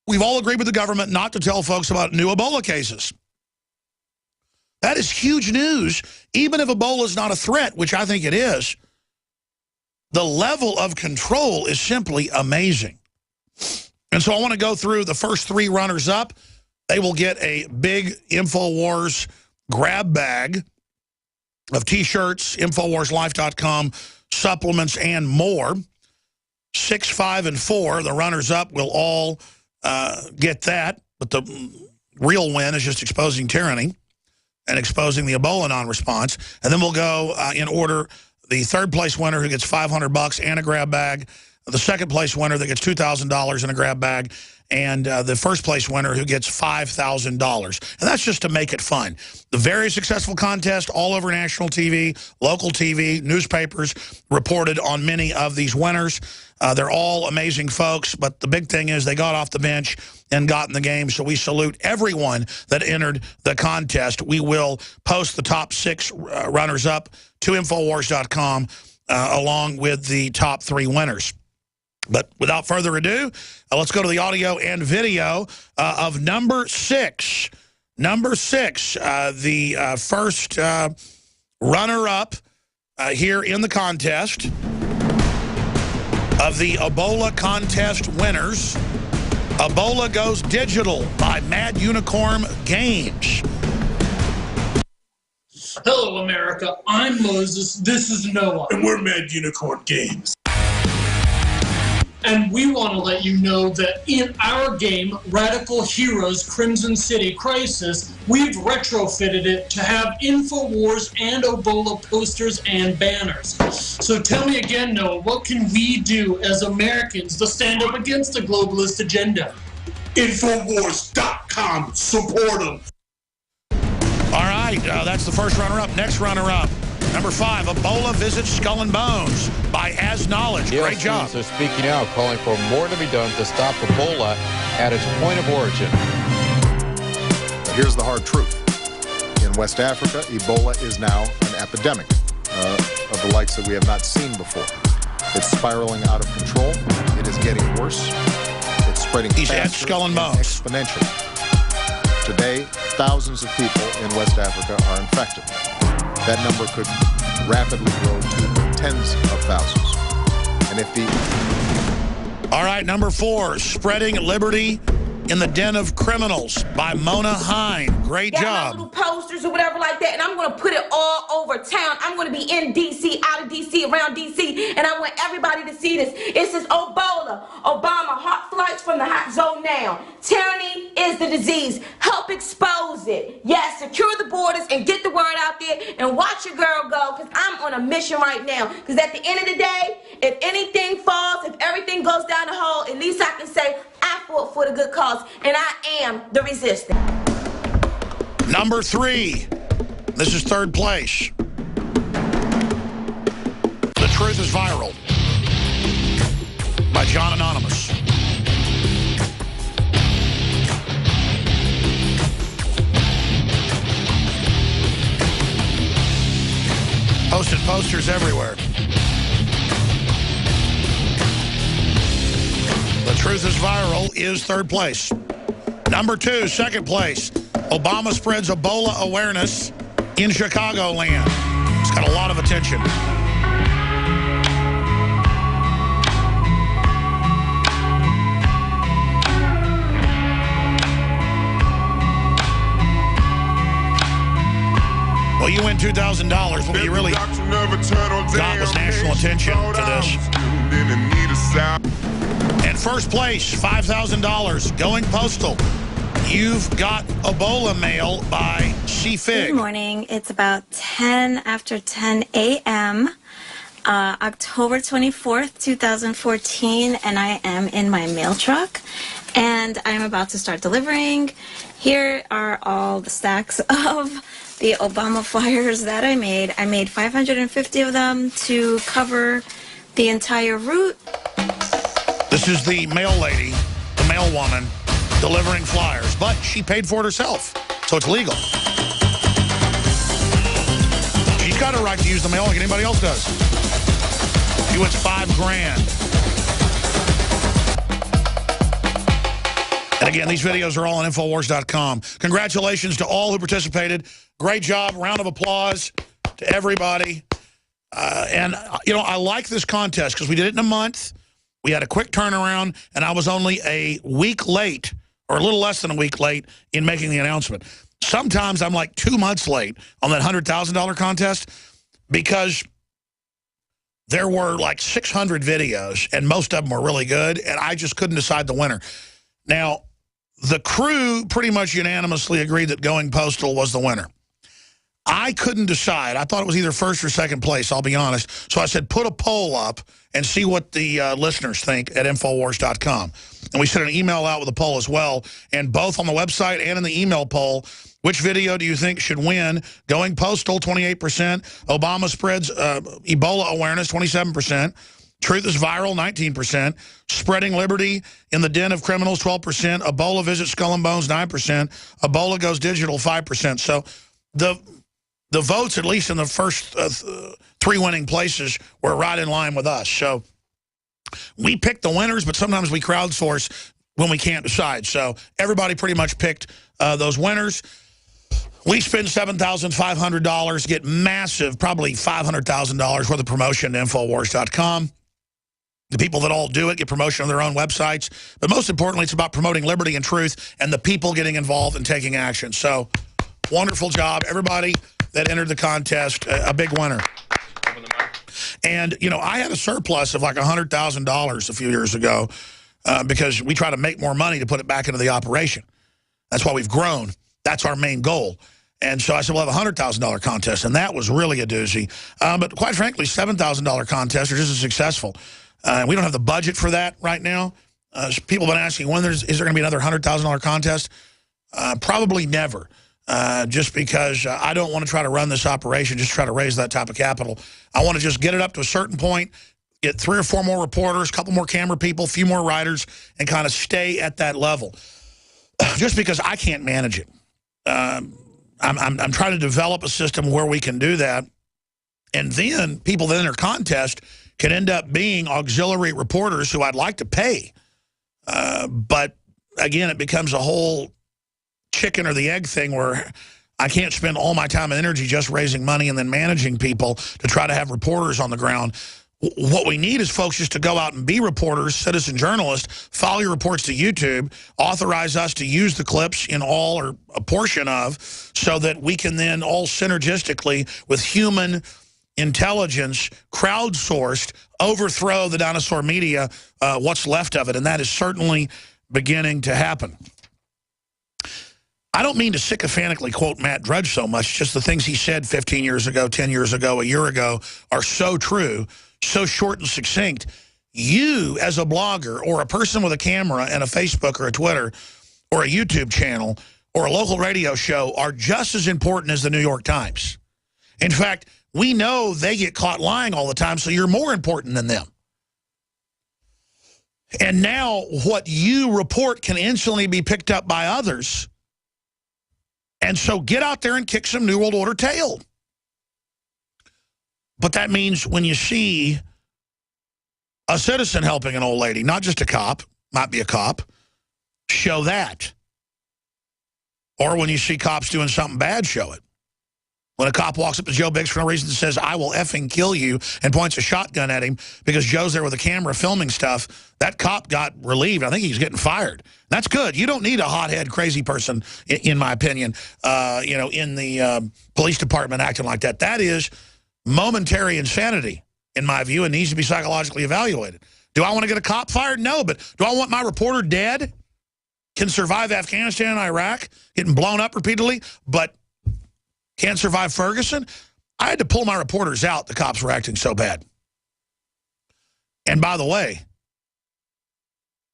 We've all agreed with the government not to tell folks about new Ebola cases. That is huge news. Even if Ebola is not a threat, which I think it is, the level of control is simply amazing. And so I want to go through the first three runners-up. They will get a big InfoWars grab bag of T-shirts, InfoWarsLife.com, supplements, and more. 6, 5, and 4, the runners-up will all get that. But the real win is just exposing tyranny and exposing the Ebola non-response. And then we'll go in order. The third place winner who gets $500 and a grab bag. The second place winner that gets $2,000 in a grab bag. And the first place winner who gets $5,000. And that's just to make it fun. The very successful contest all over national TV, local TV, newspapers reported on many of these winners. They're all amazing folks, but the big thing is they got off the bench and got in the game, so we salute everyone that entered the contest. We will post the top 6 runners-up to Infowars.com along with the top 3 winners. But without further ado, let's go to the audio and video of number 6. Number 6, the first runner-up here in the contest of the Ebola contest winners. Ebola Goes Digital by Mad Unicorn Games. Hello, America. I'm Moses. This is Noah. And we're Mad Unicorn Games. And we want to let you know that in our game, Radical Heroes Crimson City Crisis, we've retrofitted it to have InfoWars and Ebola posters and banners. So tell me again, Noah, what can we do as Americans to stand up against the globalist agenda? Infowars.com. Support them. All right, that's the first runner-up. Next runner-up. Number 5, Ebola Visits Skull and Bones by As Knowledge. Great job. They're speaking out, calling for more to be done to stop Ebola at its point of origin. Here's the hard truth. In West Africa, Ebola is now an epidemic of the likes that we have not seen before. It's spiraling out of control. It is getting worse. It's spreading faster Skull and Bones. Exponentially. Today, thousands of people in West Africa are infected. That number could rapidly grow to tens of thousands. And if the... All right, number 4, Spreading Liberty in the Den of Criminals by Mona Hine. Great job. Little posters or whatever like that, and I'm going to put it all over town. I'm going to be in D.C., out of D.C., around D.C., and I want everybody to see this. It says Ebola, Obama, hot flights from the hot zone now. Tyranny is the disease. Help expose it. Yes, secure the borders and get the word out there and watch your girl go, because I'm on a mission right now. Because at the end of the day, if anything falls, if everything goes down the hole, at least I can say I fought for the good cause, and I am the resistance. Number 3. This is third place. The Truth is Viral by John Anonymous. Posted posters everywhere. The Truth is Viral is third place. Number 2, second place. Obama spreads Ebola awareness in Chicagoland. It's got a lot of attention. Well, you win $2,000, but you really got was national attention to this. And first place, $5,000, going postal. You've Got Ebola Mail by C-Fig. Good morning. It's about 10 after 10 a.m., October 24th, 2014, and I am in my mail truck, and I'm about to start delivering. Here are all the stacks of the Obama flyers that I made. I made 550 of them to cover the entire route. This is the mail lady, the mail woman, delivering flyers, but she paid for it herself, so it's legal. She's got a right to use the mail like anybody else does. She wins $5 grand. Again, these videos are all on Infowars.com. Congratulations to all who participated. Great job. Round of applause to everybody. And, you know, I like this contest because we did it in a month. We had a quick turnaround, and I was only a week late, or a little less than a week late, in making the announcement. Sometimes I'm like 2 months late on that $100,000 contest because there were like 600 videos, and most of them were really good, and I just couldn't decide the winner. Now, the crew pretty much unanimously agreed that Going Postal was the winner. I couldn't decide. I thought it was either first or second place, I'll be honest. So I said, put a poll up and see what the listeners think at Infowars.com. And we sent an email out with a poll as well. And both on the website and in the email poll, which video do you think should win? Going Postal, 28%. Obama spreads Ebola awareness, 27%. Truth is viral, 19%. Spreading liberty in the den of criminals, 12%. Ebola visits Skull and Bones, 9%. Ebola goes digital, 5%. So the votes, at least in the first three winning places, were right in line with us. So we picked the winners, but sometimes we crowdsource when we can't decide. So everybody pretty much picked those winners. We spend $7,500, get massive, probably $500,000 worth of promotion to Infowars.com. The people that all do it get promotion on their own websites. But most importantly, it's about promoting liberty and truth and the people getting involved and taking action. So wonderful job. Everybody that entered the contest, a big winner. And, you know, I had a surplus of like $100,000 a few years ago because we try to make more money to put it back into the operation. That's why we've grown. That's our main goal. And so I said, we'll have a $100,000 contest. And that was really a doozy. But quite frankly, $7,000 contests are just as successful. We don't have the budget for that right now. People have been asking, is there going to be another $100,000 contest? Probably never. Just because I don't want to try to run this operation, just try to raise that type of capital. I want to just get it up to a certain point, get 3 or 4 more reporters, a couple more camera people, a few more writers, and kind of stay at that level. Just because I can't manage it. I'm trying to develop a system where we can do that. And then people that enter contest can end up being auxiliary reporters who I'd like to pay. But, again, it becomes a whole chicken or the egg thing where I can't spend all my time and energy just raising money and then managing people to try to have reporters on the ground. What we need is folks just to go out and be reporters, citizen journalists, file your reports to YouTube, authorize us to use the clips in all or a portion of, so that we can then all synergistically with human intelligence, crowdsourced, overthrow the dinosaur media, what's left of it. And that is certainly beginning to happen. I don't mean to sycophantically quote Matt Drudge so much, just the things he said 15 years ago, 10 years ago, a year ago are so true, so short and succinct. You, as a blogger or a person with a camera and a Facebook or a Twitter or a YouTube channel or a local radio show, are just as important as the New York Times. In fact, we know they get caught lying all the time, so you're more important than them. And now what you report can instantly be picked up by others. And so get out there and kick some New World Order tail. But that means when you see a citizen helping an old lady, not just a cop, might be a cop, show that. Or when you see cops doing something bad, show it. When a cop walks up to Joe Biggs for no reason and says, I will effing kill you, and points a shotgun at him because Joe's there with a camera filming stuff, that cop got relieved. I think he's getting fired. That's good. You don't need a hothead crazy person, in my opinion, you know, in the police department acting like that. That is momentary insanity, in my view, and needs to be psychologically evaluated. Do I want to get a cop fired? No, but do I want my reporter dead? Can survive Afghanistan and Iraq, getting blown up repeatedly, but can't survive Ferguson? I had to pull my reporters out. The cops were acting so bad. And by the way,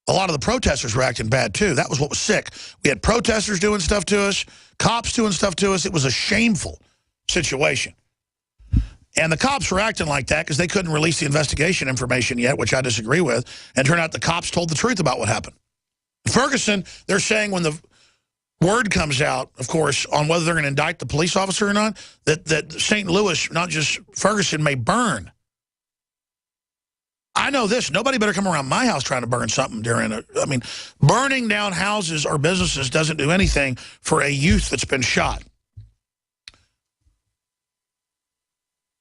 a lot of the protesters were acting bad too. That was what was sick. We had protesters doing stuff to us, cops doing stuff to us. It was a shameful situation. And the cops were acting like that because they couldn't release the investigation information yet, which I disagree with. And it turned out the cops told the truth about what happened. Ferguson, they're saying when the word comes out, of course, on whether they're going to indict the police officer or not, that St. Louis, not just Ferguson, may burn. I know this. Nobody better come around my house trying to burn something during a... I mean, burning down houses or businesses doesn't do anything for a youth that's been shot.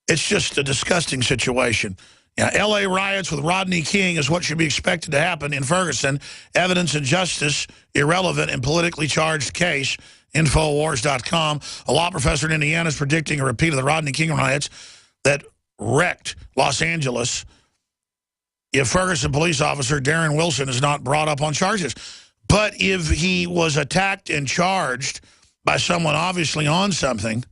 It's just a disgusting situation. Yeah, L.A. riots with Rodney King is what should be expected to happen in Ferguson. Evidence and justice, irrelevant and politically charged case. Infowars.com. A law professor in Indiana is predicting a repeat of the Rodney King riots that wrecked Los Angeles if Ferguson police officer Darren Wilson is not brought up on charges. But if he was attacked and charged by someone obviously on something,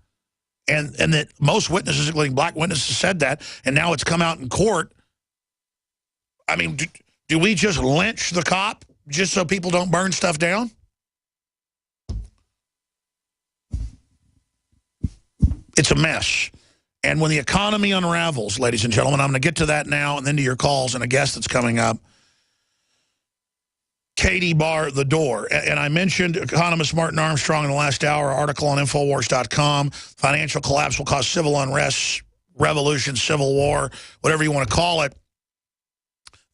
and that most witnesses, including black witnesses, said that, and now it's come out in court, I mean, do we just lynch the cop just so people don't burn stuff down? It's a mess. And when the economy unravels, ladies and gentlemen, I'm going to get to that now and then to your calls and a guest that's coming up. Katie Barr, the door. And I mentioned economist Martin Armstrong in the last hour, article on Infowars.com. Financial collapse will cause civil unrest, revolution, civil war, whatever you want to call it.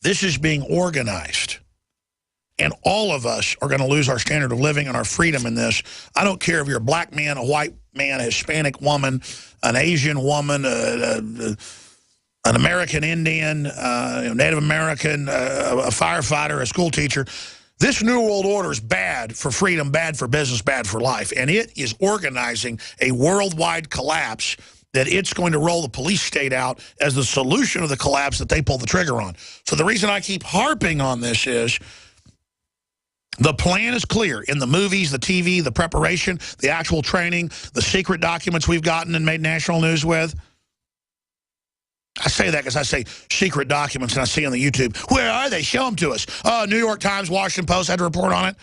This is being organized. And all of us are going to lose our standard of living and our freedom in this. I don't care if you're a black man, a white man, a Hispanic woman, an Asian woman, an American Indian, Native American, a firefighter, a school teacher. This New World Order is bad for freedom, bad for business, bad for life. And it is organizing a worldwide collapse that it's going to roll the police state out as the solution of the collapse that they pull the trigger on. So the reason I keep harping on this is the plan is clear in the movies, the TV, the preparation, the actual training, the secret documents we've gotten and made national news with. I say that because I say secret documents and I see on the YouTube. Where are they? Show them to us. New York Times, Washington Post had to report on it.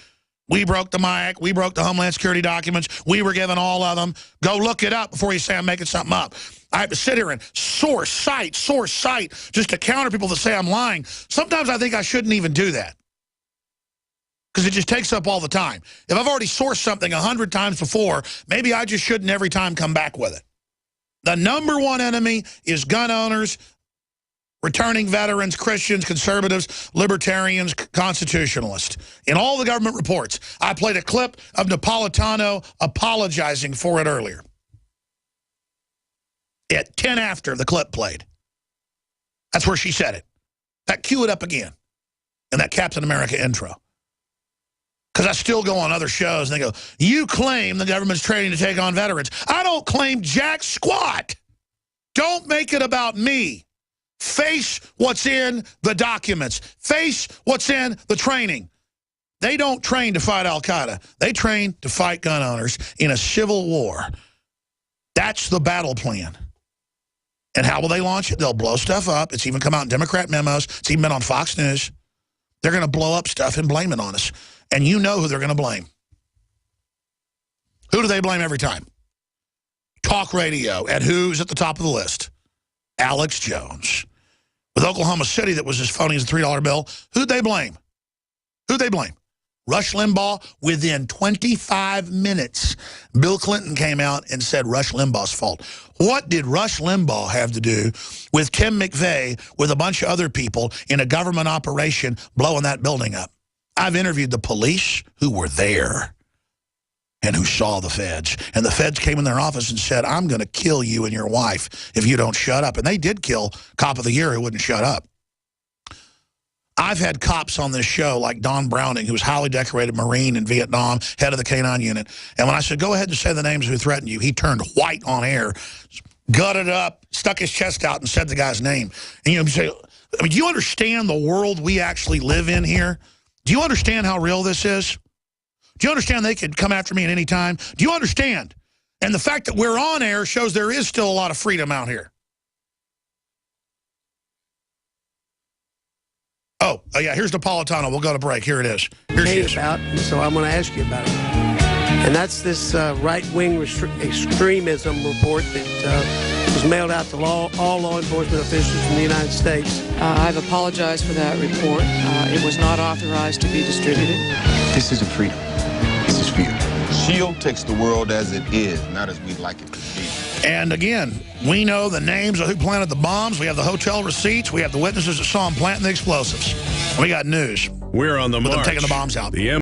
We broke the mic. We broke the Homeland Security documents. We were given all of them. Go look it up before you say I'm making something up. I have to sit here and source cite, just to counter people that say I'm lying. Sometimes I think I shouldn't even do that, because it just takes up all the time. If I've already sourced something 100 times before, maybe I just shouldn't every time come back with it. The number one enemy is gun owners, returning veterans, Christians, conservatives, libertarians, constitutionalists. In all the government reports, I played a clip of Napolitano apologizing for it earlier. At 10 after the clip played. That's where she said it. Cue it up again in that Captain America intro. Because I still go on other shows and they go, you claim the government's training to take on veterans. I don't claim jack squat. Don't make it about me. Face what's in the documents. Face what's in the training. They don't train to fight Al-Qaeda. They train to fight gun owners in a civil war. That's the battle plan. And how will they launch it? They'll blow stuff up. It's even come out in Democrat memos. It's even been on Fox News. They're going to blow up stuff and blame it on us. And you know who they're going to blame. Who do they blame every time? Talk radio. And who's at the top of the list? Alex Jones. With Oklahoma City that was as phony as a $3 bill, who'd they blame? Who'd they blame? Rush Limbaugh. Within 25 minutes, Bill Clinton came out and said Rush Limbaugh's fault. What did Rush Limbaugh have to do with Tim McVeigh, with a bunch of other people in a government operation blowing that building up? I've interviewed the police who were there and who saw the feds. And the feds came in their office and said, I'm going to kill you and your wife if you don't shut up. And they did kill Cop of the Year who wouldn't shut up. I've had cops on this show like Don Browning, who was a highly decorated Marine in Vietnam, head of the K-9 unit. And when I said, go ahead and say the names who threatened you, he turned white on air, gutted up, stuck his chest out and said the guy's name. And you say, I mean, do you understand the world we actually live in here? Do you understand how real this is? Do you understand they could come after me at any time? Do you understand? And the fact that we're on air shows there is still a lot of freedom out here. Oh, yeah, here's Napolitano. We'll go to break. Here it is. Here she is. So I'm going to ask you about it. And that's this right-wing extremism report that was mailed out to all law enforcement officials in the United States. I've apologized for that report. It was not authorized to be distributed. This isn't freedom. This is fear. SHIELD takes the world as it is, not as we'd like it to be. And again, we know the names of who planted the bombs. We have the hotel receipts. We have the witnesses that saw them planting the explosives. We got news. We're on the with them march. taking the bombs out. The